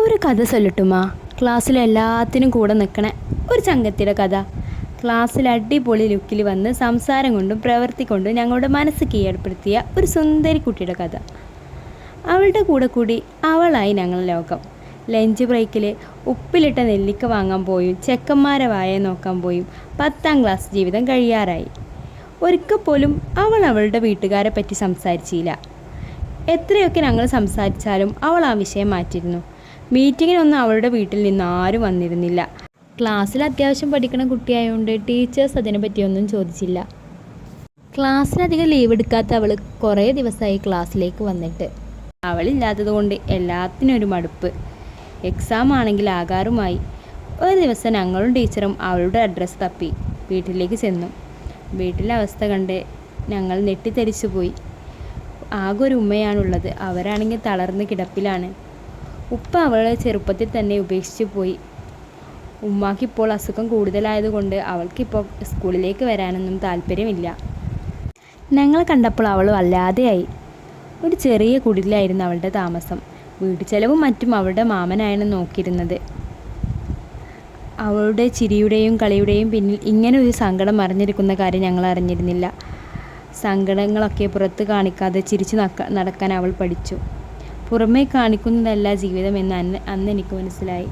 ഒരു കഥ ചൊല്ലട്ടുമാ. ക്ലാസ്സിൽ എല്ലാത്തിനും കൂടെ നിൽക്കണ ഒരു ചങ്കത്തിയുടെ കഥ. ക്ലാസ്സിൽ അടിപൊളി ലുക്കിൽ വന്ന് സംസാരം കൊണ്ടും പ്രവൃത്തി കൊണ്ടും ഞങ്ങളുടെ മനസ്സ് കീഴ്പ്പെടുത്തിയ ഒരു സുന്ദരി കുട്ടിയുടെ കഥ. അവളുടെ കൂടെ കൂടി അവളായി ഞങ്ങളുടെ ലോകം. ലഞ്ച് ബ്രേക്കിൽ ഉപ്പിലിട്ട നെല്ലിക്ക വാങ്ങാൻ പോയും ചെക്കന്മാരെ വായ നോക്കാൻ പോയും 10ാം ക്ലാസ് ജീവിതം കഴിയാറായി. ഒരിക്കൽ പോലും അവൾ അവളുടെ വീട്ടുകാരെ പറ്റി സംസാരിച്ചില്ല. എത്രയൊക്കെ ഞങ്ങൾ സംസാരിച്ചാലും അവൾ ആ വിഷയം മാറ്റിയിരുന്നു. മീറ്റിങ്ങിനൊന്നും അവളുടെ വീട്ടിൽ നിന്ന് ആരും വന്നിരുന്നില്ല. ക്ലാസ്സിൽ അത്യാവശ്യം പഠിക്കുന്ന കുട്ടിയായതുകൊണ്ട് ടീച്ചേഴ്സ് അതിനെപ്പറ്റിയൊന്നും ചോദിച്ചില്ല. ക്ലാസ്സിലധികം ലീവ് എടുക്കാത്ത അവൾ കുറേ ദിവസമായി ക്ലാസ്സിലേക്ക് വന്നിട്ട്. അവളില്ലാത്തത് കൊണ്ട് എല്ലാത്തിനും ഒരു മടുപ്പ്. എക്സാം ആണെങ്കിൽ ആകാറുമായി. ഒരു ദിവസം ഞങ്ങളും ടീച്ചറും അവളുടെ അഡ്രസ്സ് തപ്പി വീട്ടിലേക്ക് ചെന്നു. വീട്ടിലെ അവസ്ഥ കണ്ട് ഞങ്ങൾ ഞെട്ടിത്തരിച്ചു പോയി. ആകെ ഒരു ഉമ്മയാണുള്ളത്. അവരാണെങ്കിൽ തളർന്ന് കിടപ്പിലാണ്. ഉപ്പ അവളെ ചെറുപ്പത്തിൽ തന്നെ ഉപേക്ഷിച്ചു പോയി. ഉമ്മാക്കിപ്പോൾ അസുഖം കൂടുതലായതുകൊണ്ട് അവൾക്കിപ്പോൾ സ്കൂളിലേക്ക് വരാനൊന്നും താല്പര്യമില്ല. ഞങ്ങൾ കണ്ടപ്പോൾ അവൾ വല്ലാതെയായി. ഒരു ചെറിയ കുടിലായിരുന്നു അവളുടെ താമസം. വീട്ടു ചെലവും മറ്റും അവളുടെ മാമനായാണ് നോക്കിയിരുന്നത്. അവളുടെ ചിരിയുടെയും കളിയുടെയും പിന്നിൽ ഇങ്ങനെ ഒരു സങ്കടം മറിഞ്ഞിരിക്കുന്ന കാര്യം ഞങ്ങൾ അറിഞ്ഞിരുന്നില്ല. സങ്കടങ്ങളൊക്കെ പുറത്ത് കാണിക്കാതെ ചിരിച്ചു നടക്കാൻ അവൾ പഠിച്ചു. പുറമേ കാണിക്കുന്നതല്ല ജീവിതം എന്ന് അന്ന് എനിക്ക് മനസ്സിലായി.